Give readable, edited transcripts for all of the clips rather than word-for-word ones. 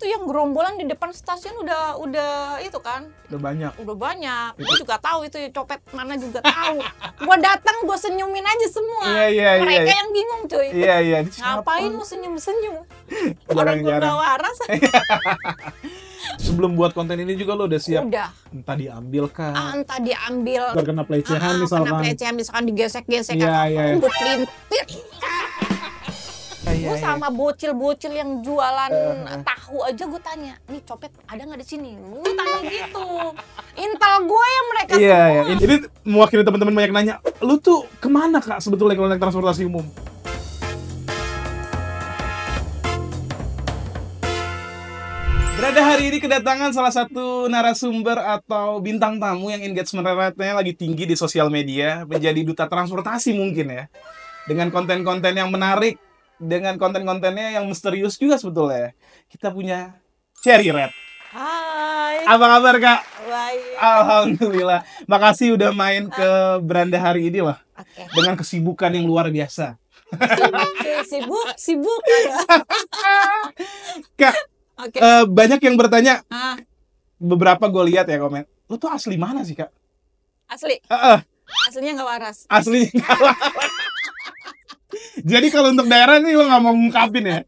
itu yang gerombolan di depan stasiun udah itu kan. Udah banyak. Udah banyak. Gue juga tahu itu copet mana juga tahu. Gue datang gue senyumin aja semua. Iya. Mereka yang bingung cuy. Iya. Ngapain lu senyum-senyum? Orang gue Jarang-jarang. gak waras. Sebelum buat konten ini juga lo udah siap? Udah. Entah diambil kah? Entah diambil. Terkena pelecehan misalkan. Kena pelecehan misalkan digesek-gesek. Iya. Gue pelintir. Gue sama bocil-bocil yang jualan tahu aja gue tanya, nih copet ada nggak di sini? Gue tanya gitu. Intel gue yang mereka semua. Iya. Ini mewakili teman-teman banyak nanya, lu tuh kemana kak sebetulnya kalau naik transportasi umum? Berada hari ini kedatangan salah satu narasumber atau bintang tamu yang engagement rate-nya lagi tinggi di sosial media, menjadi duta transportasi mungkin ya. Dengan konten-konten yang menarik, dengan konten-kontennya yang misterius juga sebetulnya. Kita punya Cherry Red. Hai. Apa kabar kak? Baik. Alhamdulillah. Makasih udah main ke Beranda hari ini lah. Oke. Dengan kesibukan yang luar biasa. Sibuk. Kak, Oke. banyak yang bertanya, Ah, beberapa gue lihat ya komen, lu tuh asli mana sih kak? asli. Heeh, Aslinya nggak waras. asli. Jadi kalau untuk daerah nih lo nggak mau ngungkapin ya?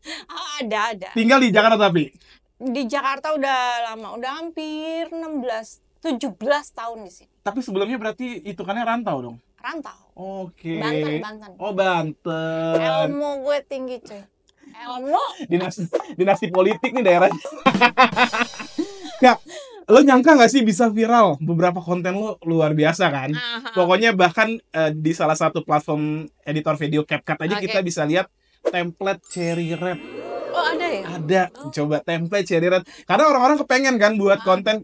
Ada. Tinggal di Jakarta tapi? Di Jakarta udah lama, udah hampir 17 tahun di sini. Tapi sebelumnya berarti hitungannya rantau dong? Rantau. Oke. Banten. Oh Banten. Ilmu gue tinggi cuy. Ilmu. Dinasti politik nih daerahnya. Kak, lo nyangka nggak sih bisa viral? Beberapa konten lo luar biasa kan? Aha. Pokoknya bahkan di salah satu platform editor video CapCut aja Oke. kita bisa lihat template Cherry Red. Oh ada ya? Ada, coba template Cherry Red. Karena orang-orang kepengen kan buat konten,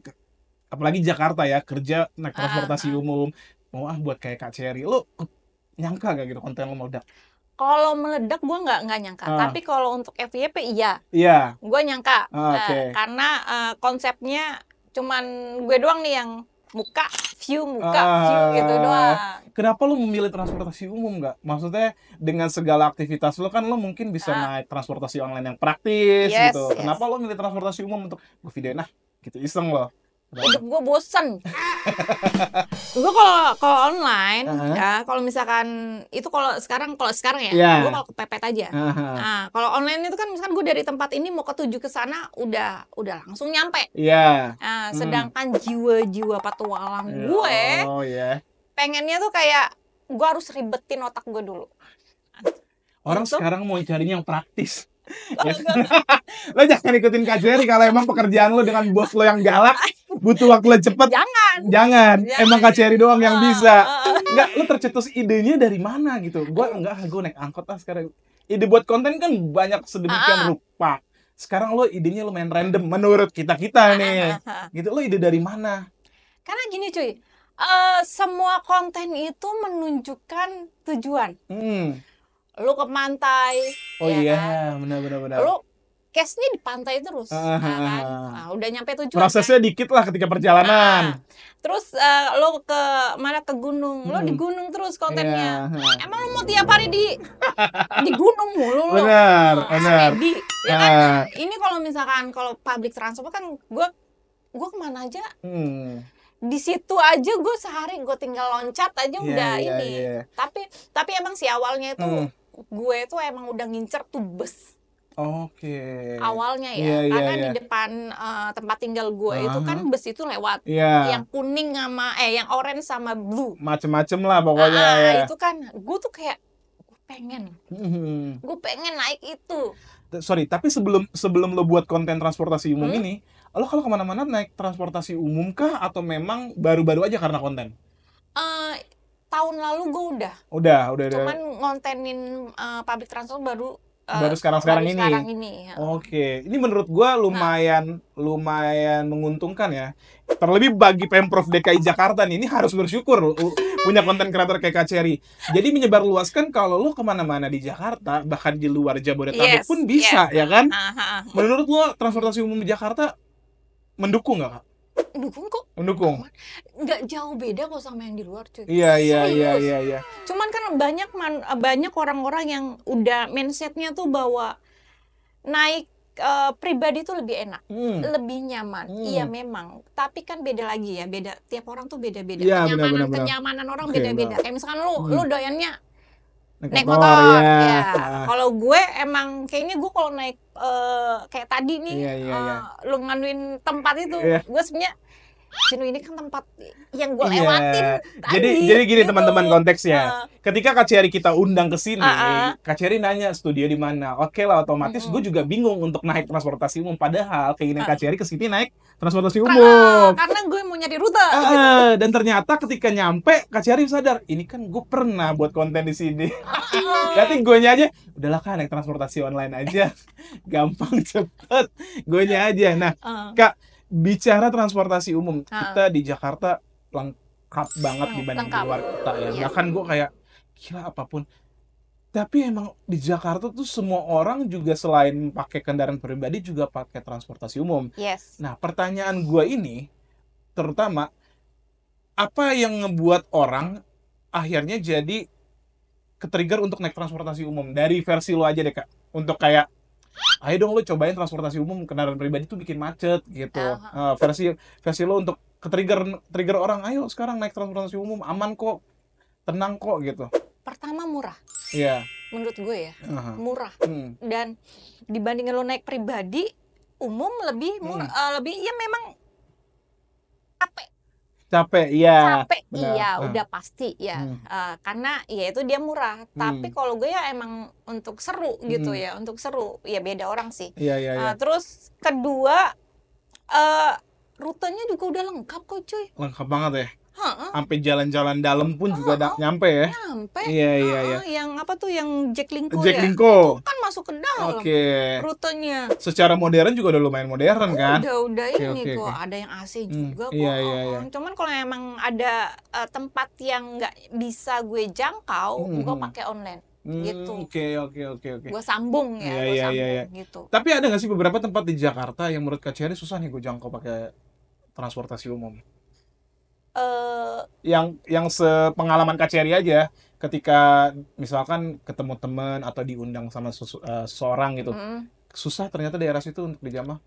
apalagi Jakarta ya, kerja naik transportasi umum. Mau buat kayak Kak Cherry. Lo nyangka gak gitu konten lo meledak? Kalau meledak gue nggak nyangka. Tapi kalau untuk FYP iya. Iya. Gue nyangka. Oke. Karena konsepnya cuman gue doang nih yang muka view gitu doang. Kenapa lo memilih transportasi umum nggak? Maksudnya dengan segala aktivitas lo kan lo mungkin bisa naik transportasi online yang praktis gitu. Yes. Kenapa lo milih transportasi umum untuk gue videoin gitu iseng lo? Hidup gue bosen. Gue kalau online ya, kalau misalkan itu kalau sekarang ya, gue kalau kepepet aja. Nah, kalau online itu kan misalkan gue dari tempat ini mau ketuju ke sana udah langsung nyampe. Iya. Nah, sedangkan jiwa-jiwa petualang gue pengennya tuh kayak gue harus ribetin otak gue dulu. Orang sekarang mau carinya yang praktis. Lo jangan ikutin Kak Cherry kalau emang pekerjaan lo dengan bos lo yang galak, butuh waktu lo cepet. Jangan. Emang Kak Cherry doang yang bisa. Enggak, lo tercetus idenya dari mana gitu? Gue naik angkot sekarang. Ide buat konten kan banyak sedemikian rupa. Sekarang lo idenya lo main random menurut kita nih. Gitu, lo ide dari mana? Karena gini cuy, semua konten itu menunjukkan tujuan. Lu ke pantai, oh ya iya, kan? benar. Lu case-nya di pantai terus, kan? Nah, udah nyampe tujuan. Prosesnya kan? Dikit lah ketika perjalanan. Terus lu ke gunung, lu di gunung terus kontennya. Emang lu mau tiap hari di gunung mulu lu? Benar. Ya kan? Ini kalau misalkan kalau public transport kan gue kemana aja? Di situ aja gue sehari gue tinggal loncat aja udah ini. Tapi emang sih awalnya itu gue tuh emang udah ngincer tuh bus. Oke. Awalnya ya, karena di depan tempat tinggal gue itu kan bus itu lewat. Yang kuning sama yang orange sama blue. Macem-macem lah pokoknya. Itu kan gue tuh kayak gue pengen naik itu. Sorry, tapi sebelum lo buat konten transportasi umum ini, lo kalau kemana-mana naik transportasi umum kah atau memang baru-baru aja karena konten? Tahun lalu gue udah. Cuman ngontenin public transport baru sekarang ini. Oke, ini menurut gue lumayan menguntungkan ya. Terlebih bagi Pemprov DKI Jakarta nih, ini harus bersyukur punya konten kreator kayak Kak Cherry. Jadi menyebarluaskan kalau lo kemana-mana di Jakarta, bahkan di luar Jabodetabek pun bisa, ya kan? Menurut lo transportasi umum di Jakarta mendukung nggak, Kak? Mendukung. Nggak jauh beda kok sama yang di luar cuy. Iya. Cuman kan banyak orang-orang yang udah mindsetnya tuh bahwa naik pribadi tuh lebih enak, lebih nyaman. Iya memang, tapi kan beda lagi ya, beda tiap orang tuh beda-beda. Iya, Kenyamanan orang beda-beda. Kayak misalkan lu doyannya naik motor, motor, ya. ya. Kalau gue emang kayaknya gue kalau naik kayak tadi nih, lu nganuin tempat itu, gue sebenarnya ini kan tempat yang gue lewatin tadi. Jadi gini teman-teman konteksnya. Ketika Kak Cherry kita undang ke sini, Kak Cherry nanya studio di mana. Oke lah, otomatis gue juga bingung untuk naik transportasi umum. Padahal keinginan Kak Cherry ke sini naik transportasi umum. Karena gue mau nyari rute. Gitu. Dan ternyata ketika nyampe, Kak Cherry sadar, ini kan gue pernah buat konten di sini. Berarti gue aja, udahlah kan naik transportasi online aja, gampang cepet. Gue aja. Nah, Kak. Bicara transportasi umum, kita di Jakarta lengkap banget dibanding di luar kota ya. Bahkan gue kayak, gila apapun. Tapi emang di Jakarta tuh semua orang juga selain pakai kendaraan pribadi juga pakai transportasi umum. Yes. Nah, pertanyaan gue ini, terutama, apa yang ngebuat orang akhirnya jadi ke-trigger untuk naik transportasi umum? Dari versi lo aja deh, Kak. Untuk kayak, ayo dong lo cobain transportasi umum, kendaraan pribadi tuh bikin macet gitu. Versi lo untuk trigger orang, ayo sekarang naik transportasi umum, aman kok, tenang kok gitu. Pertama murah. Iya. Menurut gue ya, murah. Dan dibandingin lo naik pribadi, umum lebih murah, lebih ya memang capek, iya. Iya, udah pasti ya. Karena ya itu dia murah. Tapi kalau gue ya emang untuk seru gitu ya, untuk seru. Ya beda orang sih. Iya. Terus kedua, rutenya juga udah lengkap kok cuy. Lengkap banget ya. Sampai jalan-jalan dalam pun juga nyampe ya. Nyampe. Iya. Yang apa tuh yang Jaklingko ya? Itu kan masuk ke dalam rutenya. Secara modern juga udah lumayan modern kan? Udah ini kok. Ada yang AC juga kok. Iya. Cuman kalau emang ada tempat yang nggak bisa gue jangkau, gue pakai online. Gitu. Oke. Gue sambung ya. Gitu. Tapi ada nggak sih beberapa tempat di Jakarta yang menurut Kak Cherry susah nih gue jangkau pakai transportasi umum? Yang sepengalaman Kak Cherry aja, ketika misalkan ketemu teman atau diundang sama seseorang gitu, susah ternyata daerah situ untuk dijamah.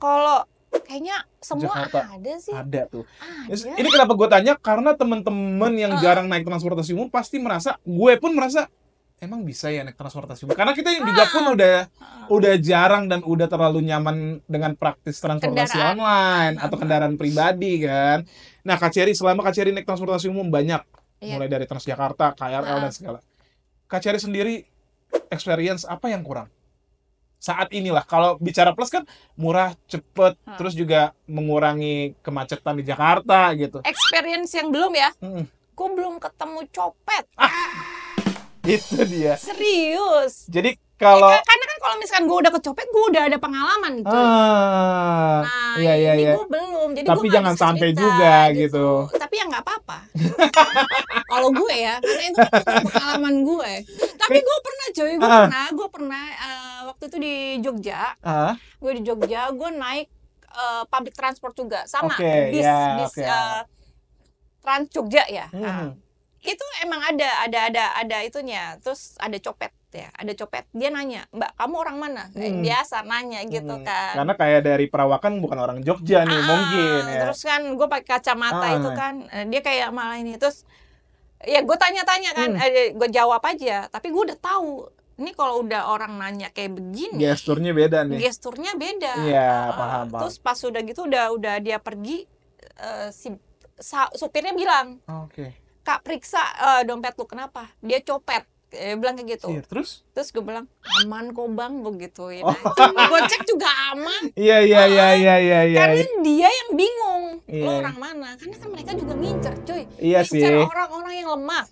Kalau kayaknya semua Jakarta ada sih. Ada tuh. Ini kenapa gue tanya, karena teman-teman yang jarang naik transportasi umum pasti merasa, gue pun merasa, emang bisa ya naik transportasi umum? Karena kita juga pun udah jarang dan udah terlalu nyaman dengan praktis transportasi online atau kendaraan pribadi kan. Nah, Kak Cherry, selama Kak Cherry naik transportasi umum banyak, mulai dari Transjakarta, KRL dan segala. Kak Cherry sendiri experience apa yang kurang? Saat inilah, kalau bicara plus kan murah, cepet, terus juga mengurangi kemacetan di Jakarta gitu. Experience yang belum ya? Gue belum ketemu copet. Itu dia. Serius. Jadi kalau karena kan kalau misalkan gue udah kecopet, gue udah ada pengalaman gitu. Ini gue belum. Jadi tapi jangan sampai juga gitu. Tapi ya nggak apa-apa. Kalau gue ya, karena itu pengalaman gue. Tapi gue pernah coy, gue pernah waktu itu di Jogja. Gue di Jogja, gue naik public transport juga, sama bis Trans Jogja ya. Itu emang ada itunya, terus ada copet ya, ada copet. Dia nanya, Mbak, kamu orang mana? Biasa nanya gitu kan. Karena kayak dari perawakan bukan orang Jogja nih mungkin ya. Terus kan gue pakai kacamata itu kan, dia kayak malah ini, terus ya gue tanya-tanya kan, gue jawab aja, tapi gue udah tahu. Ini kalau udah orang nanya kayak begini, gesturnya beda nih. Gesturnya beda. Iya, paham. Terus pas udah gitu udah dia pergi, si supirnya bilang, Kak, periksa dompet lu, kenapa? Dia copet. Bilang kayak gitu. Terus gue bilang, aman kok bang, begitu ya. Gue cek juga aman. Iya. Karena dia yang bingung, lo orang mana? Karena kan mereka juga ngincer, cuy. Ngincer orang-orang yang lemah.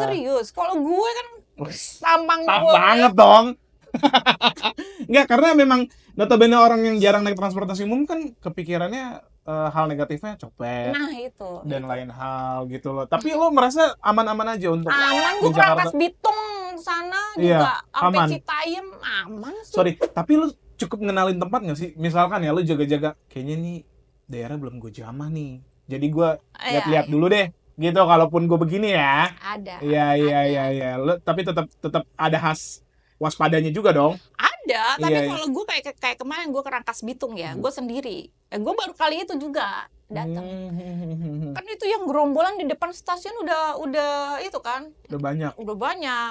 Serius. Kalau gue kan tampang banget dong. Enggak, karena memang notabene orang yang jarang naik transportasi umum kan kepikirannya hal negatifnya copet. Nah, itu. Dan lain hal gitu loh. Tapi lo merasa aman-aman aja untuk aman, gue Rangkas Bitung sana juga sampai Citayam aman sih. Sorry, tapi lo cukup ngenalin tempat nggak sih? Misalkan ya lo jaga-jaga, kayaknya nih daerah belum gue jamah nih. Jadi gue lihat-lihat dulu deh. Gitu, kalaupun gue begini ya. Ada. Iya. Lo tapi tetap ada khas waspadanya juga dong. Ada, tapi kalau gue kayak kemarin gue ke Rangkas Bitung ya, gue sendiri. Gue baru kali itu juga datang. Kan itu yang gerombolan di depan stasiun udah itu kan. Udah banyak.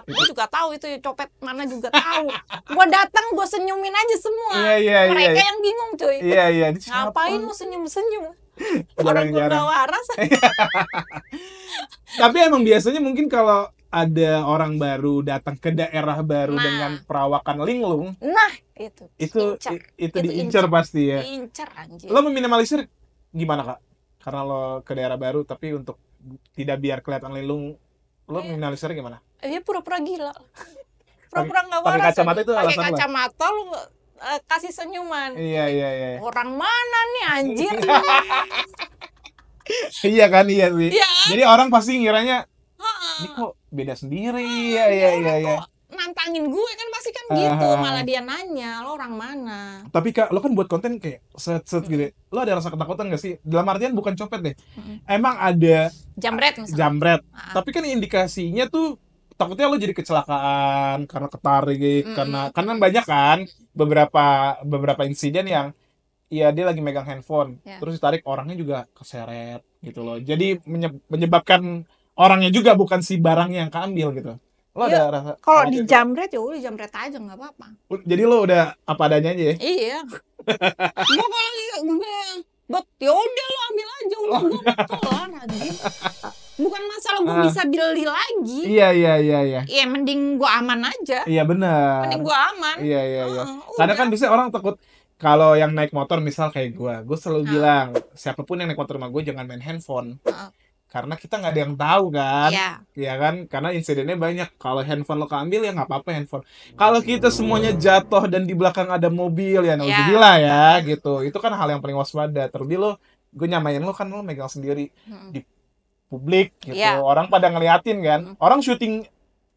Gue juga tahu itu copet mana juga tahu. Gue datang gue senyumin aja semua. Mereka yang bingung cuy. Ngapain lu senyum-senyum? Orang gue gak waras. Tapi emang biasanya mungkin kalau ada orang baru datang ke daerah baru dengan perawakan linglung, itu diincar pasti ya. Diincar anjir. Lo meminimalisir gimana Kak? Karena lo ke daerah baru, tapi untuk tidak biar kelihatan linglung, lo meminimalisir gimana? Pura-pura gila. Pura-pura nggak waras. Pakai kacamata itu alasan lo? Pakai kacamata lo kasih senyuman. Iya. Orang mana nih anjir? Iya kan, iya sih. Jadi orang pasti ngiranya ini kok beda sendiri. Iya. Nantangin gue kan pasti kan gitu, malah dia nanya lo orang mana. Tapi Kak, lo kan buat konten kayak set gitu. Lo ada rasa ketakutan gak sih? Dalam artian bukan copet deh. Emang ada jambret misalnya. Jambret. Tapi kan indikasinya tuh takutnya lo jadi kecelakaan karena ketarik, karena banyak kan beberapa insiden yang ya dia lagi megang handphone, terus ditarik orangnya juga keseret gitu loh. Jadi menyebabkan orangnya juga bukan si barang yang keambil gitu. Lo ada rasa kalau di jambret ya udah jambret aja nggak apa-apa. Jadi lo udah apa adanya aja ya? Iya. Gue kalau buat ya udah lo ambil aja udah gue kelar aja. Bukan masalah gue bisa beli lagi. Iya. Iya mending gue aman aja. Iya benar. Mending gue aman. Iya. Karena kan biasanya orang takut kalau yang naik motor misal kayak gue selalu bilang siapapun yang naik motor sama gue jangan main handphone. Karena kita nggak ada yang tahu kan, ya kan? Karena insidennya banyak. Kalau handphone lo keambil ya nggak apa-apa handphone. Kalau kita semuanya jatuh dan di belakang ada mobil ya nauzubillah ya gitu. Itu kan hal yang paling waspada. Terlebih gue nyamain lo kan lo megang sendiri di publik gitu. Orang pada ngeliatin kan. Orang syuting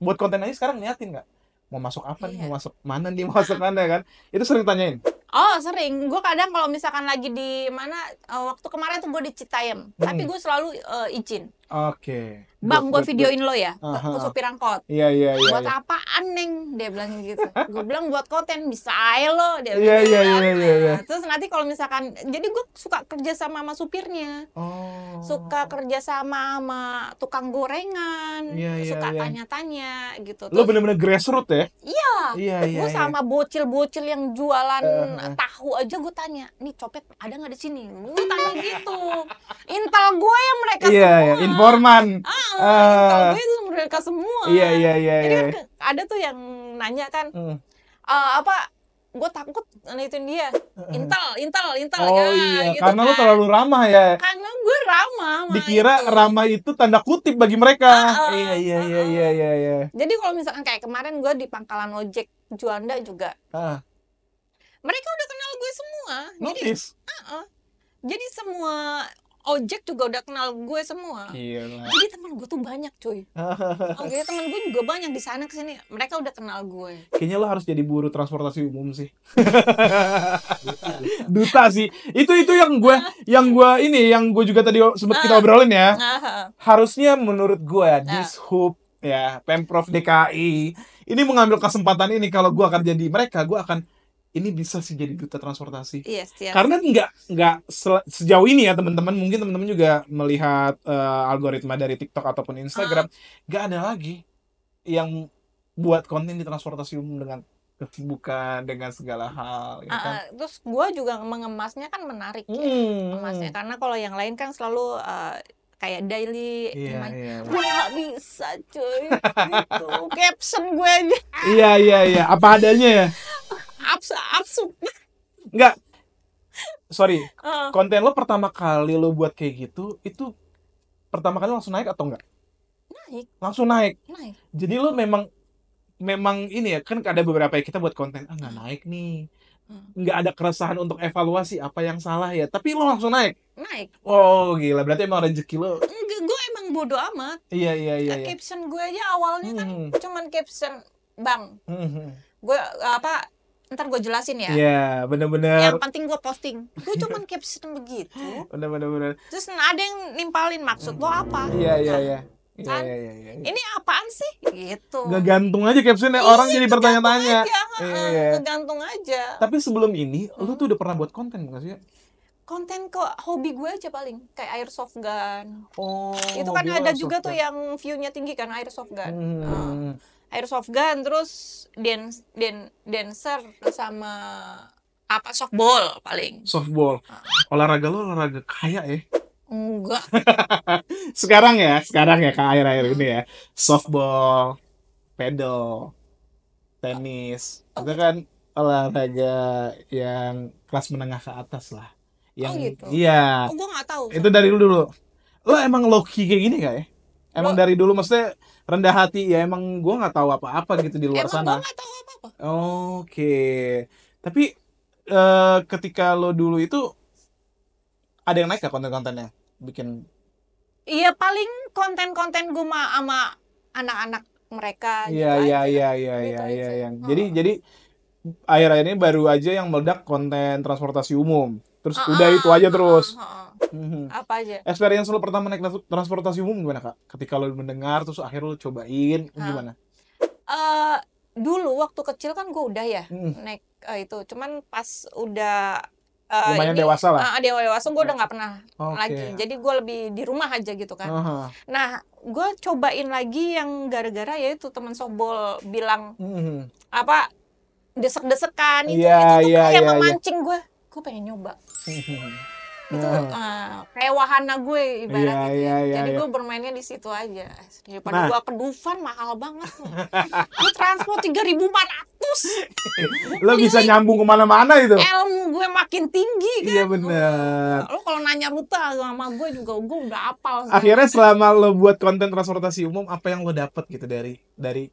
buat konten aja sekarang ngeliatin nggak? Mau masuk apa nih? Mau masuk mana nih? Mau masuk mana kan? Itu sering tanyain. Oh sering, gue kadang kalau misalkan lagi di mana waktu kemarin tuh gue di Citayam, tapi gue selalu izin. Oke. Bang, gue videoin lo ya, ke supir angkot. Iya. Buat apaan Neng? Dia bilang gitu. Gue bilang buat konten bisa aja lo. Dia bilang. Iya. Terus nanti kalau misalkan, jadi gue suka kerja sama supirnya, suka kerja sama tukang gorengan, suka tanya-tanya gitu. Lo bener-bener grassroots ya? Iya. Gue sama bocil-bocil yang jualan tahu aja gue tanya, nih copet ada nggak di sini? Gue tanya gitu. Intel gue yang mereka semua. Iya, informan. Intel gue itu mereka semua. Iya. Jadi kan ada tuh yang nanya kan, gue takut ngeliatin dia. Intel. Gitu karena kan. lo terlalu ramah ya. Karena gue ramah. Dikira itu. Ramah itu tanda kutip bagi mereka. Iya. Jadi kalau misalkan kayak kemarin gue di pangkalan ojek Juanda juga. Mereka udah kenal gue semua. Jadi semua ojek juga udah kenal gue semua. Gila. Jadi teman gue tuh banyak cuy. Teman gue juga banyak di sana kesini. Mereka udah kenal gue. Kayaknya lo harus jadi buruh transportasi umum sih. Duta sih. Itu yang gue juga tadi sempat kita obrolin ya. Harusnya menurut gue Dishub ya Pemprov DKI ini mengambil kesempatan ini. Kalau gue akan jadi mereka, gue akan ini bisa sih jadi duta transportasi. Karena nggak sejauh ini ya teman-teman, mungkin teman-teman juga melihat algoritma dari TikTok ataupun Instagram, nggak ada lagi yang buat konten di transportasi umum dengan kesibukan dengan segala hal. Ya kan? Terus gue juga mengemasnya kan menarik ya, mengemasnya karena kalau yang lain kan selalu kayak daily, gue nggak bisa cuy, gitu. Caption gue aja. Iya, apa adanya ya. Absurd. Enggak. Sorry. Konten lo pertama kali lo buat kayak gitu, itu pertama kali langsung naik atau enggak? Naik. Langsung naik. Jadi lo memang ini ya, kan ada beberapa yang kita buat konten, nggak naik nih. Nggak ada keresahan untuk evaluasi apa yang salah ya, tapi lo langsung naik. Oh gila, berarti emang rezeki lo. Gue emang bodo amat. Iya. Caption gue aja awalnya kan cuman caption bang. Gue ntar gue jelasin ya. Iya, bener-bener. Yang penting gue posting. Gue cuman caption begitu. Bener. Terus ada yang nimpalin maksud lo apa? Iya. kan? Ini apaan sih? Gitu. Ngegantung aja captionnya, orang jadi bertanya-tanya. Ngegantung aja. Tapi sebelum ini, lu tuh udah pernah buat konten nggak sih? Konten kok hobi gue aja paling, kayak airsoft gun. Oh. Itu kan ada juga tuh yang view-nya tinggi kan, airsoft gun. Airsoft gun, terus dancer sama apa, softball paling. Softball. Olahraga lo olahraga kaya ya? Enggak. sekarang ya kayak akhir-akhir ini ya. Softball, pedal, tenis. Itu kan olahraga yang kelas menengah ke atas lah. Yang gitu. Iya. Gue nggak tahu. Itu dari dulu. Lo emang low-key kayak gini gak ya? Emang dari dulu maksudnya rendah hati ya, emang gue nggak tahu apa-apa gitu di luar sana. Emang gue nggak tahu apa-apa. Oke. Tapi ketika lo dulu itu ada yang naik gak konten-kontennya? Bikin. Iya, paling konten-konten gue sama anak-anak mereka. Iya. Jadi akhir-akhir ini baru aja yang meledak konten transportasi umum. Terus udah itu aja terus. Apa aja? Experience lo pertama naik transportasi umum gimana, Kak? Ketika lo mendengar terus akhirnya lo cobain, gimana? Dulu waktu kecil kan gue udah ya naik itu. Cuman pas udah lumayan dewasa lah. Dewasa gue udah nggak pernah lagi. Jadi gue lebih di rumah aja gitu kan. Nah, gue cobain lagi yang gara-gara ya itu teman softball bilang apa, desek-desekan itu kayak memancing gue pengen nyoba. Itu kayak wahana gue ibaratnya. Jadi gue bermainnya di situ aja. Daripada gue ke Dufan mahal banget. Gue transport 3.400. Lo bisa nyambung kemana-mana itu. Ilmu gue makin tinggi kan. Iya benar. Lo kalau nanya rute sama gue juga gue udah hafal. Akhirnya selama lo buat konten transportasi umum, apa yang lo dapet gitu dari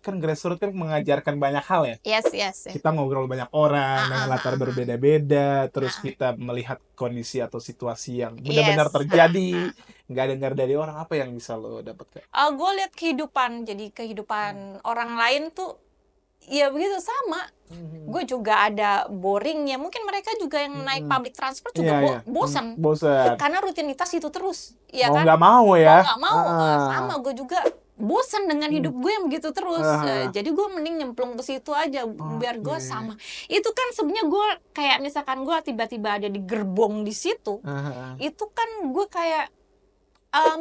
kan grassroots kan mengajarkan banyak hal ya. Yes. Kita ngobrol banyak orang dengan latar berbeda-beda, terus kita melihat kondisi atau situasi yang benar-benar terjadi, nggak dengar dari orang. Apa yang bisa lo dapet, Kak? Gue lihat kehidupan, jadi kehidupan orang lain tuh ya begitu sama. Gue juga ada boringnya. Mungkin mereka juga yang naik public transport juga bosan. Karena rutinitas itu terus. Ya mau kan? Nggak mau ya? Mau nggak mau. Sama gue juga bosan dengan hidup gue yang begitu terus. Jadi gue mending nyemplung ke situ aja biar gue sama. Itu kan sebenarnya gue kayak misalkan gue tiba-tiba ada di gerbong di situ. Itu kan gue kayak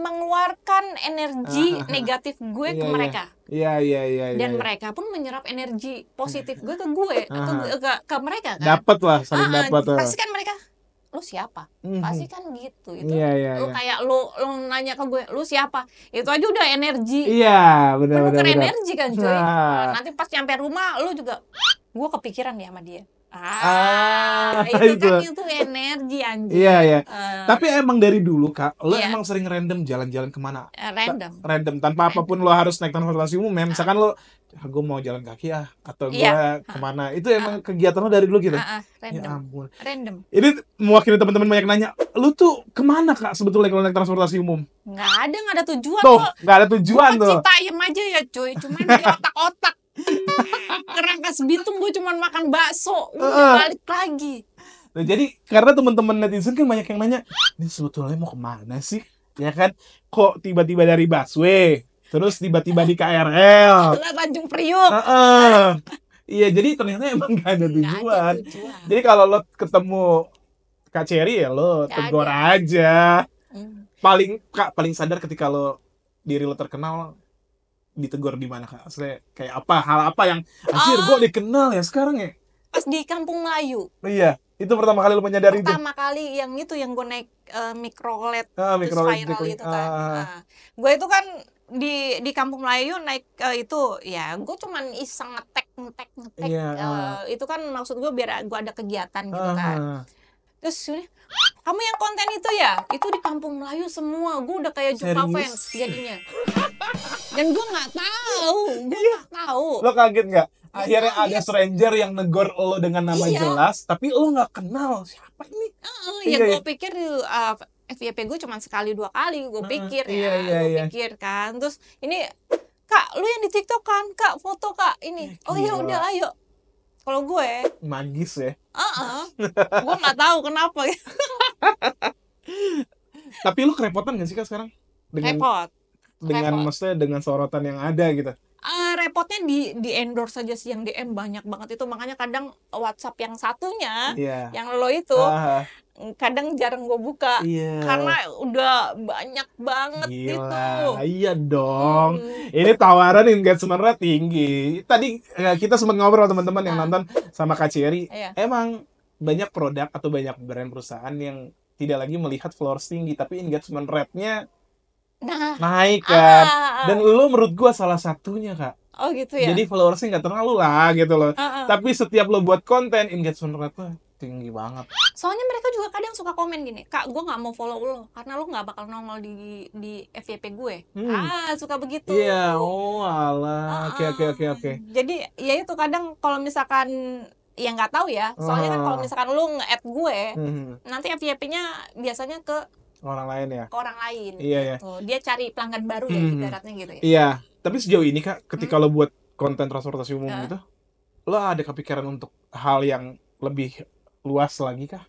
mengeluarkan energi negatif gue ke mereka. Iya. Dan mereka pun menyerap energi positif gue ke gue atau ke mereka kan. Dapat lah, saling dapat. Pasti kan mereka, lu siapa? Pasti kan gitu. Itu lu kayak lu nanya ke gue, lu siapa? Itu aja udah energi. Iya, benar. Energi kan, cuy. Nanti pas nyampe rumah lu juga, gue kepikiran ya sama dia. Itu energi anjing. Iya. Tapi emang dari dulu, Kak, lo emang sering random jalan-jalan kemana? Random tanpa apapun lo harus naik transportasi umum. Misalkan lo, gue mau jalan kaki atau gue kemana? Itu emang kegiatan lo dari dulu gitu. Random. Ya ampun. Random. Ini mewakili teman-teman banyak nanya, lo tuh kemana, Kak, sebetulnya kalau naik transportasi umum? Nggak ada tujuan. Nggak ada tujuan tuh. Ciptain aja ya, cuy. Cuman di otak-otak. Kerangkas Bitung gue cuma makan bakso, udah balik lagi. Nah, jadi karena teman-teman netizen kan banyak yang nanya, ini sebetulnya mau kemana sih? Ya kan, kok tiba-tiba dari busway, terus tiba-tiba di KRL, Tanjung Priuk. Iya, jadi ternyata emang gak ada tujuan. Jadi kalau lo ketemu Kak Cherry ya lo tegur aja. Paling sadar ketika diri lo terkenal, ditegur di mana, Kak? Maksudnya kayak apa? Hal apa yang anjir gue dikenal ya sekarang ya? Pas di Kampung Melayu. Iya, itu pertama kali lo menyadari itu. Pertama kali yang gue naik mikrolet terus viral itu kan. Gue itu kan di Kampung Melayu naik itu ya gue cuman iseng ngetek. Itu kan maksud gue biar gue ada kegiatan gitu kan. Terus kamu yang konten itu ya? Itu di Kampung Melayu semua. Gue udah kayak jumpa fans jadinya. Dan gue nggak tahu. Lo kaget nggak? Akhirnya ada stranger yang negor lo dengan nama jelas, tapi lo nggak kenal siapa ini. Gue pikir FYP gue cuma sekali 2 kali. Gue pikir pikir kan. Terus ini, Kak, lu yang di TikTok kan? Kak, foto Kak ini. Oh ya udah, ayo. Kalau gue magis ya. Gue nggak tahu kenapa. Tapi lu kerepotan nggak sih, Kak, sekarang? Repot. dengan maksudnya dengan sorotan yang ada gitu. Repotnya di endorse saja sih, yang DM banyak banget itu, makanya kadang WhatsApp yang satunya yang lo itu kadang jarang gue buka karena udah banyak banget. Gila, itu. Iya dong. Ini tawaran engagement-nya tinggi. Tadi kita sempat ngobrol teman-teman yang nonton sama Kak Cherry. Emang banyak produk atau banyak brand perusahaan yang tidak lagi melihat followers tinggi, tapi engagement rate-nya naik kan. Dan lu menurut gua salah satunya, Kak. Oh gitu ya. Jadi followersnya nggak terlalu lah gitu loh. Tapi setiap lo buat konten, engagement rate-nya tinggi banget. Soalnya mereka juga kadang suka komen gini, Kak, gue nggak mau follow lo karena lo nggak bakal nongol di FYP gue. Suka begitu. Iya, oh alah. Oke. Jadi ya itu kadang kalau misalkan ya nggak tahu ya. Soalnya kan kalau misalkan lo nge-add gue, nanti FYP-nya biasanya ke orang lain ya. Ke orang lain. Iya gitu. Dia cari pelanggan baru ya ibaratnya gitu ya. Iya. Tapi sejauh ini Kak, ketika lo buat konten transportasi umum gitu, lo ada kepikiran untuk hal yang lebih luas lagi kah?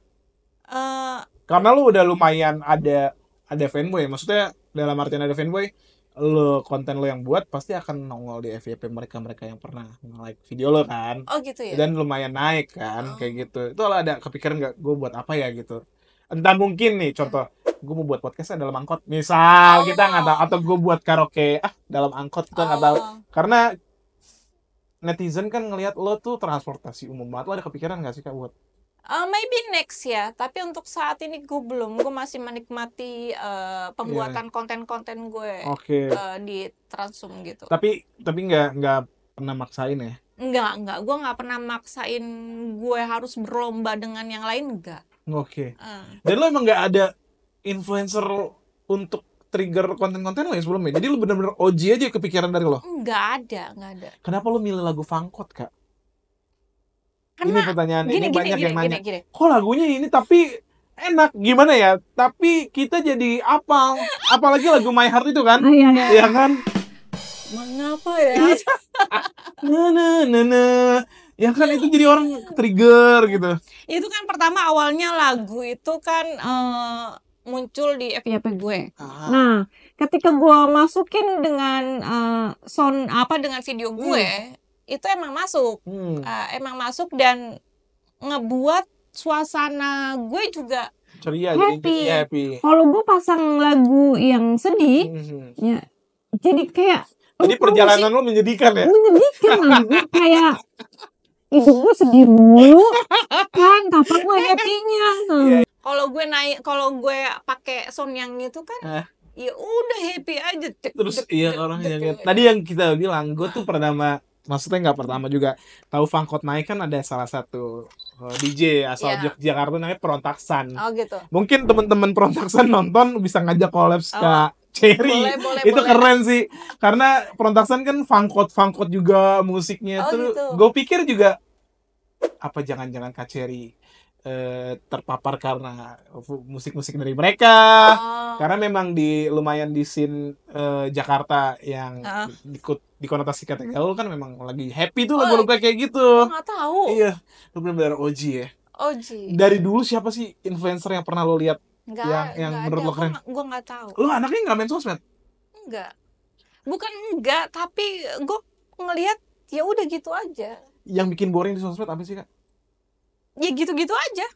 Karena lo udah lumayan ada fanboy, maksudnya dalam artian ada fanboy, lo konten lo yang buat pasti akan nongol di FYP mereka yang pernah nge-like video lo kan. Oh gitu ya. Dan lumayan naik kan, kayak gitu. Itu lo ada kepikiran nggak, gue buat apa ya gitu? Entah mungkin nih contoh, gue mau buat podcastnya dalam angkot misal, kita nggak tahu, atau gue buat karaoke dalam angkot, kita nggak tahu, karena netizen kan ngelihat lo tuh transportasi umum banget. Lo ada kepikiran nggak sih Kak buat maybe next ya, tapi untuk saat ini gue belum. Gue masih menikmati pembuatan konten-konten gue di Transum gitu. Tapi nggak pernah maksain ya? Enggak. Gue nggak pernah maksain gue harus berlomba dengan yang lain, enggak. Dan lo emang nggak ada influencer untuk trigger konten-konten lo yang sebelumnya? Jadi lo bener-bener OG aja kepikiran dari lo? Nggak ada. Kenapa lo milih lagu Fangkot, Kak? Karena, ini pertanyaan, ini banyak yang nanya. Kok lagunya ini tapi enak, gimana ya? Tapi kita jadi apal. Apalagi lagu My Heart itu kan? Iya kan? Mengapa ya? Ya kan itu jadi orang trigger gitu. Itu kan pertama awalnya lagu itu kan muncul di FYP gue. Nah, ketika gue masukin dengan dengan video gue, itu emang masuk. Emang masuk dan ngebuat suasana gue juga ceria, happy. Kalau gue pasang lagu yang sedih, ya jadi kayak jadi perjalanan lo menyedihkan ya? Menyedihkan lah, kayak hidup gue sedih mulu kan, kapan gue happy-nya? Kalau gue pakai sound yang itu kan, ya udah happy aja. Terus orang yang tadi yang kita bilang, gue tuh pertama, maksudnya nggak pertama juga, tahu Fangkot naik kan ada salah satu DJ asal Yogyakarta namanya Perontaksan. Oh gitu. Mungkin teman-teman Perontaksan nonton bisa ngajak kolaps Kak Cherry. Itu keren sih. Karena Perontaksan kan Fangkot juga musiknya. Terus gitu. Gue pikir juga apa jangan-jangan Kak Cherry terpapar karena musik-musik dari mereka. Karena memang lumayan di scene Jakarta yang dikonotasikan gaul kan memang lagi happy tuh lagu-lagu kayak gitu. Nggak tahu. Iya, lu benar-benar OG ya. OG. Dari dulu siapa sih influencer yang pernah lo lihat yang menurut lo keren? Gue nggak tahu. Lo anaknya nggak main sosmed? Enggak. Bukan enggak, tapi gue ngelihat ya udah gitu aja. Yang bikin boring di sosmed apa sih Kak? Ya gitu-gitu aja.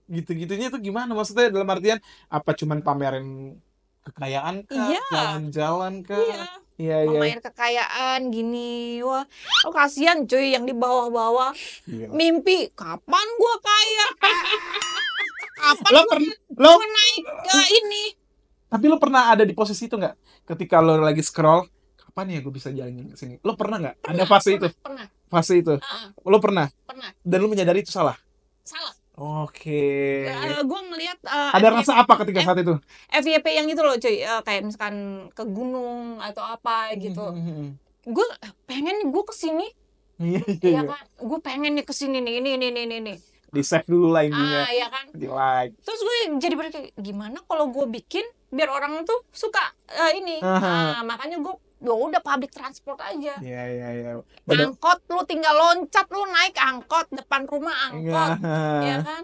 Gitu-gitunya itu gimana? Maksudnya dalam artian apa cuman pamerin kekayaan kah? Jalan-jalan kah? Iya. Pamer kekayaan gini. Wah, lo kasihan cuy yang di bawah-bawah. Mimpi kapan gua kaya? Kapan lo naik ke ini? Tapi lo pernah ada di posisi itu nggak? Ketika lo lagi scroll, kapan ya gue bisa jalan ke sini? Lo pernah nggak? Ada fase itu? Pernah. Fase itu? Lo pernah? Pernah. Dan lo menyadari itu salah? Salah. Oke. Gue ngelihat ada rasa apa ketika saat itu? FYP yang itu loh cuy, kayak misalkan ke gunung atau apa gitu. Gue pengen gue kesini. Iya kan? Gue pengen nih kesini nih, ini. Di save dulu lah intinya. Iya kan? Di like. Terus gue jadi berpikir gimana kalau gue bikin biar orang tuh suka ini. Makanya gue Ya udah public transport aja. Iya. Angkot lu tinggal loncat, lu naik angkot, depan rumah angkot, ya kan?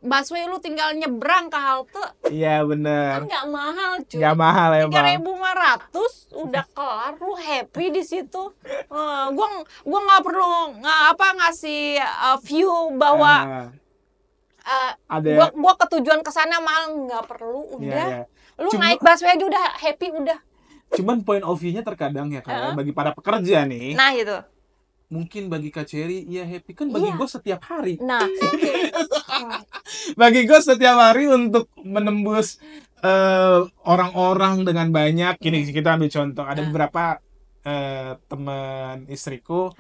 Busway lu tinggal nyebrang ke halte. Iya benar. Kan nggak mahal cuy. Nggak mahal emang. 3.500 udah kelar, lu happy di situ. Gua nggak perlu ngasih view bahwa gua ke tujuan kesana malah nggak perlu, udah. Lu naik busway aja udah happy udah. Cuman point of view-nya terkadang ya kayak bagi para pekerja nih. Nah itu. Mungkin bagi Kak Cherry ya happy kan bagi gue setiap hari. Nah, bagi gue setiap hari untuk menembus orang-orang dengan banyak. Gini kita ambil contoh, ada beberapa teman istriku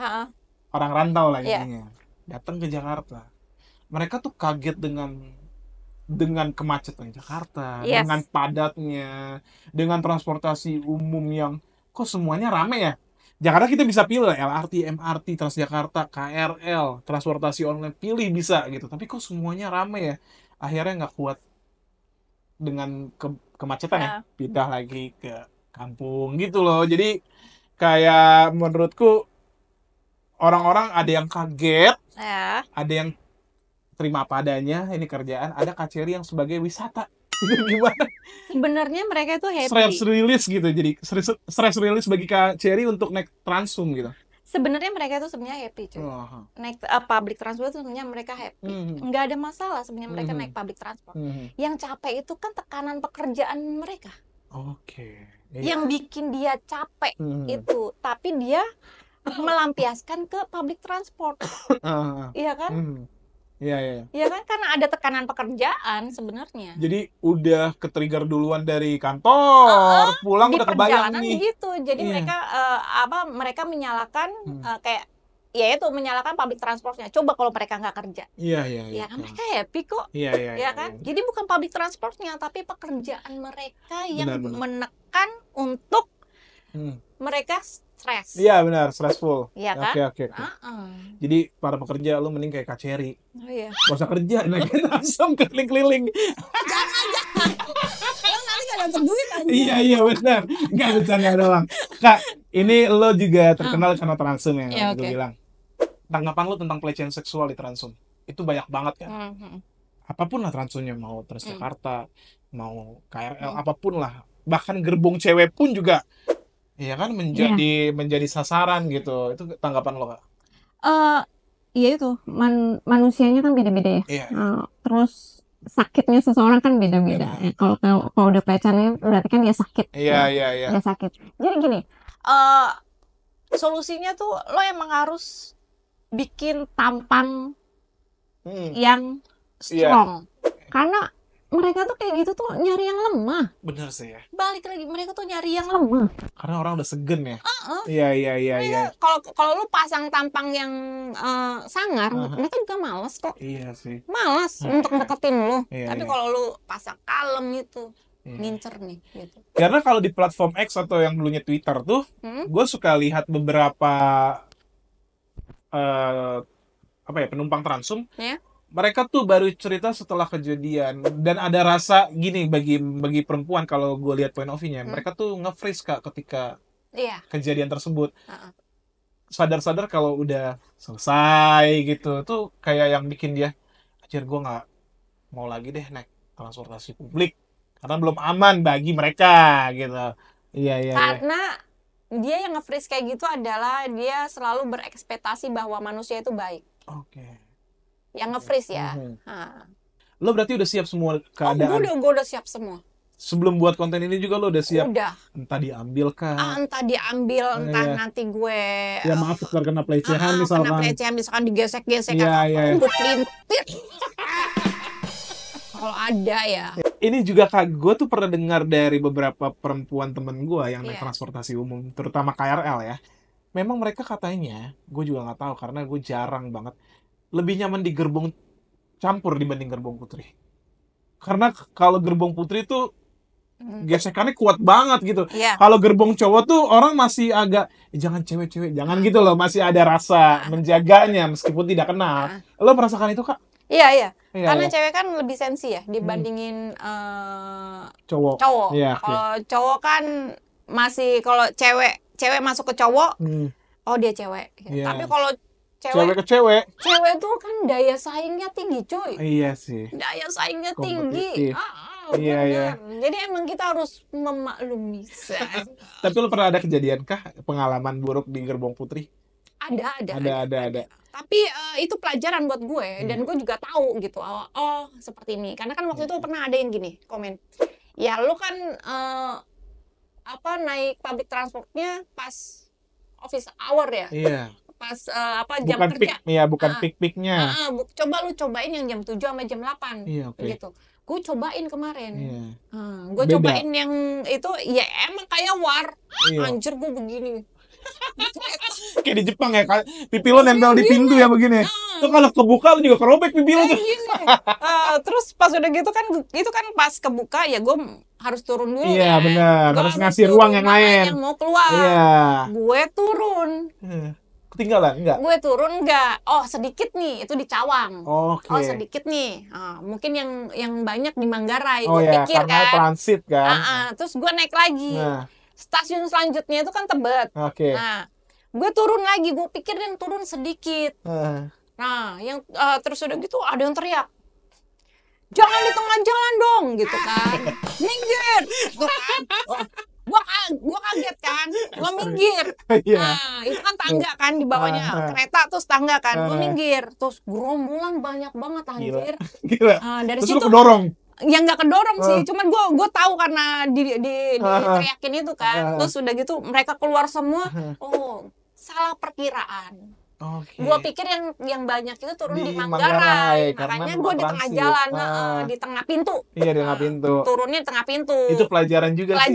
orang rantau lah intinya. Datang ke Jakarta. Mereka tuh kaget dengan kemacetan Jakarta, dengan padatnya, dengan transportasi umum yang kok semuanya rame ya. Jakarta kita bisa pilih LRT, MRT, Transjakarta, KRL, transportasi online, pilih bisa gitu. Tapi kok semuanya rame ya. Akhirnya nggak kuat dengan kemacetan ya, pindah lagi ke kampung gitu loh. Jadi kayak menurutku orang-orang ada yang kaget, ada yang terima apa adanya, ini kerjaan, ada Kak Cherry yang sebagai wisata. Itu gimana? Sebenarnya mereka itu happy. Stress release gitu, jadi stress release bagi Kak Cherry untuk naik Transum gitu. Sebenarnya mereka itu sebenarnya happy cuy. Naik public transport itu sebenarnya mereka happy. Nggak ada masalah sebenarnya mereka naik public transport. Yang capek itu kan tekanan pekerjaan mereka. Yang bikin dia capek itu, tapi dia melampiaskan ke public transport. Iya kan? Iya. Iya kan, karena ada tekanan pekerjaan sebenarnya. Jadi udah ke-trigger duluan dari kantor, pulang udah kebayang nih. Gitu. Jadi mereka menyalakan kayak ya itu menyalakan public transportnya. Coba kalau mereka nggak kerja. Iya. Ya kan mereka happy kok. Iya kan? Jadi bukan public transportnya tapi pekerjaan mereka yang menekan untuk mereka stres. Iya benar, stressful. Iya kan? Oke. Jadi para pekerja lu mending kayak Kak Cherry. Iya. Gak usah kerja, naik langsung keliling-keliling. Jangan. Lo nanti gak dapat duit aja. Iya benar. Gak bercanda doang. Kak, ini lo juga terkenal karena Transum ya, gue bilang. Tanggapan lo tentang pelecehan seksual di Transum itu banyak banget kan. Apapun lah Transumnya, mau Transjakarta, mau KRL, apapun lah. Bahkan gerbong cewek pun juga. Iya kan menjadi sasaran gitu. Itu tanggapan lo Kak? Iya itu manusianya kan beda-beda ya. Terus sakitnya seseorang kan beda-beda. Kalau udah pelecehan berarti kan dia sakit. Iya. Dia sakit. Jadi gini, solusinya tuh lo emang harus bikin tampang yang strong. Karena mereka tuh kayak gitu tuh nyari yang lemah. Bener sih ya. Balik lagi, mereka tuh nyari yang lemah. Karena orang udah segen ya. Iya. Kalau lu pasang tampang yang sangar, mereka juga malas kok. Iya sih. Malas untuk deketin lu. Tapi kalau lu pasang kalem itu, ngincer nih. Gitu. Karena kalau di platform X atau yang dulunya Twitter tuh, gue suka lihat beberapa penumpang Transum. Mereka tuh baru cerita setelah kejadian dan ada rasa gini bagi perempuan kalau gue lihat point of view-nya, mereka tuh nge-freeze Kak ketika kejadian tersebut. Sadar-sadar kalau udah selesai gitu, tuh kayak yang bikin dia, anjir gue nggak mau lagi deh naik transportasi publik karena belum aman bagi mereka gitu. Iya. Karena dia yang nge-freeze kayak gitu adalah dia selalu berekspektasi bahwa manusia itu baik. Yang nge-freeze ya. Lo berarti udah siap semua keadaan? Gue udah siap semua. Sebelum buat konten ini juga lo udah siap? Udah. Entah diambil kah? Entah diambil, entah nanti gue... Ya maaf, kena pelecehan misalkan. Kena pelecehan misalkan digesek-gesek. Iya. Gue pelintir. Kalau ada ya. Ini juga Kak, gue tuh pernah dengar dari beberapa perempuan temen gue yang naik transportasi umum, terutama KRL ya. Memang mereka katanya, gue juga nggak tahu karena gue jarang banget, lebih nyaman di gerbong campur dibanding gerbong putri. Karena kalau gerbong putri tuh gesekannya kuat banget gitu. Kalau gerbong cowok tuh orang masih agak jangan cewek-cewek, jangan gitu loh, masih ada rasa menjaganya meskipun tidak kenal. Lo merasakan itu Kak? Iya. Karena cewek kan lebih sensi ya dibandingin cowok. Iya, kalau cowok kan masih kalau cewek masuk ke cowok, oh dia cewek. Tapi kalau cewek ke cewek tuh kan daya saingnya tinggi, coy. Iya sih. Daya saingnya tinggi. Iya. Jadi emang kita harus memaklumi. Tapi lu pernah ada kejadian kah pengalaman buruk di Gerbong Putri? Ada. Tapi itu pelajaran buat gue dan gue juga tahu gitu. Oh, seperti ini. Karena kan waktu itu pernah ada yang gini komen. Ya lu kan naik public transportnya pas office hour ya? Iya. Pas jam bukan kerja. Bukan peak-peaknya. Coba lu cobain yang jam 7 sampai jam 8. Iya, okay. Gitu. Gue cobain kemarin. Iya. Gue cobain yang itu ya emang kayak war. Iya. Anjir gue begini. Kayak di Jepang ya, pipi lo nempel di pintu ya begini. Tuh kalau kebuka lo juga kerobek pipi lo. Terus pas udah gitu kan, itu kan pas kebuka ya gue harus turun dulu. Iya benar, harus ngasih ruang yang lain. Yang mau keluar. Iya. Gue turun. Ketinggalan enggak? Gue turun enggak. Oh sedikit nih, itu di Cawang. Okay. Oh sedikit nih. Mungkin yang banyak di Manggarai. Oh gue ya, pikir karena kan. transit kan. Terus gue naik lagi. Stasiun selanjutnya itu kan Tebet. Oke. Nah, gue turun lagi. Gue pikir yang turun sedikit. Nah, yang terus udah gitu ada yang teriak. Jangan di tengah jalan dong, gitu kan. Minggir, gitu kan. Gua kaget kan. Gua minggir. Nah, itu kan tangga kan di bawahnya kereta terus tangga kan. Gua minggir. Terus gerombolan banyak banget anjir. Gila. Dari terus situ kedorong. Yang nggak kedorong sih, cuman gue tahu karena diteriakin itu kan. Terus udah gitu mereka keluar semua. Oh, salah perkiraan. Okay. Gue pikir yang banyak itu turun di Manggarai. Makanya gue di tengah jalan, di tengah pintu. Iya, di tengah pintu. Turunnya di tengah pintu. Itu pelajaran juga sih.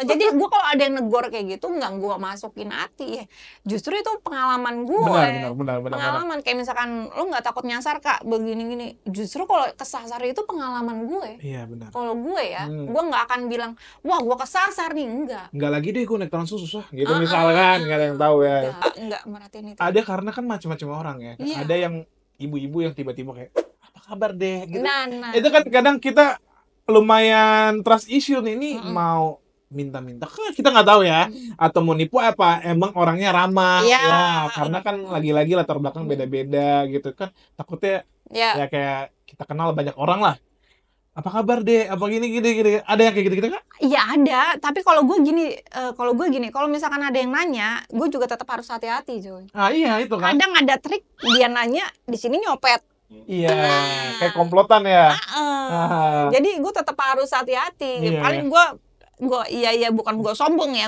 Jadi gue kalau ada yang negor kayak gitu, nggak gue masukin hati. Justru itu pengalaman gue. Benar. Pengalaman kayak misalkan lo nggak takut nyasar kak, begini-gini. Justru kalau kesasar itu pengalaman gue. Iya benar. Kalau gue ya, gue nggak akan bilang, wah gue kesasar nih, enggak. Enggak lagi deh gue naik transit susah, gitu misalkan, nggak ada yang tahu ya. Enggak merhatiin. Ada karena kan macam-macam orang ya. Iya. Ada yang ibu-ibu yang tiba-tiba kayak apa kabar deh gitu. Nah. Itu kan kadang kita lumayan trust issue nih, ini mau minta-minta kan kita nggak tahu ya, atau mau nipu apa emang orangnya ramah ya, karena kan lagi-lagi latar belakang beda-beda gitu kan, takutnya ya kayak kita kenal banyak orang lah. Apa kabar deh, apa gini, ada yang kayak gitu kan? Iya ada, tapi kalau gue gini, kalau misalkan ada yang nanya, gue juga tetap harus hati-hati, Joy. Iya itu kan. Kadang ada trik dia nanya di sini nyopet. Iya, kayak komplotan ya. Jadi gue tetap harus hati-hati. Paling gue bukan gue sombong ya,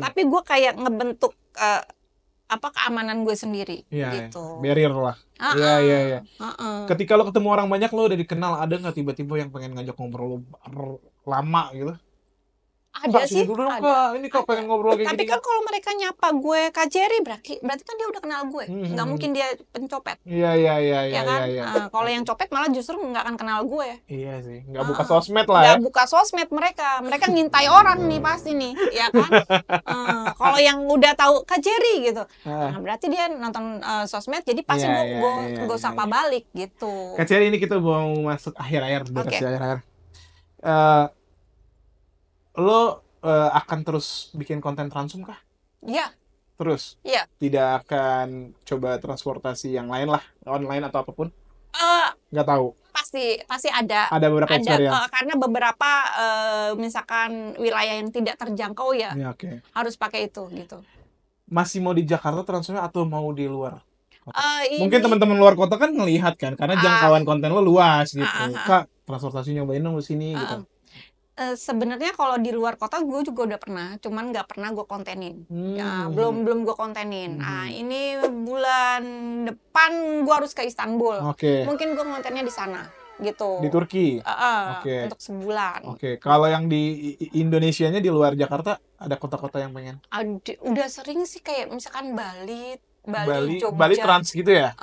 tapi gue kayak ngebentuk keamanan gue sendiri gitu. Barrier lah. Iya. Ketika lo ketemu orang banyak, lo udah dikenal, ada nggak tiba-tiba yang pengen ngajak ngobrol lama gitu? Ada sih. Ini kok pengen ngobrol kayak tapi kan kalau mereka nyapa gue Kak Jerry, berarti kan dia udah kenal gue. Nggak mungkin dia pencopet. Iya. Kan? Kalau yang copet malah justru nggak akan kenal gue. Iya sih, nggak buka sosmed lah ya. Nggak buka sosmed mereka ngintai orang nih pasti nih, ya kan? Kalau yang udah tahu Kak Jerry gitu, nah, berarti dia nonton sosmed, jadi pasti gue sapa balik gitu. Kak Jerry, ini kita mau masuk akhir-akhir. Lo akan terus bikin konten transum kah? Iya. Terus? Iya. Tidak akan coba transportasi yang lain lah, online atau apapun? Nggak tahu. Pasti ada. Ada beberapa experience. Karena beberapa misalkan wilayah yang tidak terjangkau ya, harus pakai itu gitu. Masih mau di Jakarta transumnya atau mau di luar? Mungkin teman-teman luar kota kan ngelihat kan, karena jangkauan konten lo luas gitu. Kak, transportasi nyobain dong di sini gitu. Sebenarnya kalau di luar kota gue juga udah pernah, cuman nggak pernah gue kontenin. Belum gue kontenin. Nah, ini bulan depan gue harus ke Istanbul. Mungkin gue kontennya di sana gitu. Di Turki. Untuk sebulan. Kalau yang di Indonesianya di luar Jakarta ada kota-kota yang pengen? Udah sering sih, kayak misalkan Bali, Jogja. Bali trans gitu ya?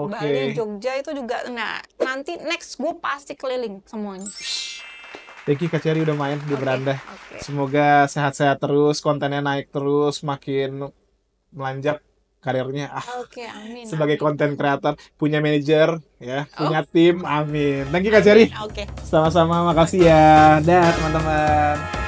Bali, Jogja itu juga. Nah, nanti next gue pasti keliling semuanya. Thank you Kak Jerry udah main di Beranda. Semoga sehat-sehat terus, kontennya naik terus, makin melanjak karirnya. Amin. Sebagai konten kreator, punya manajer, ya, punya tim, amin. Thank you Kak Jerry. Oke. Sama-sama, makasih ya. Dah teman-teman.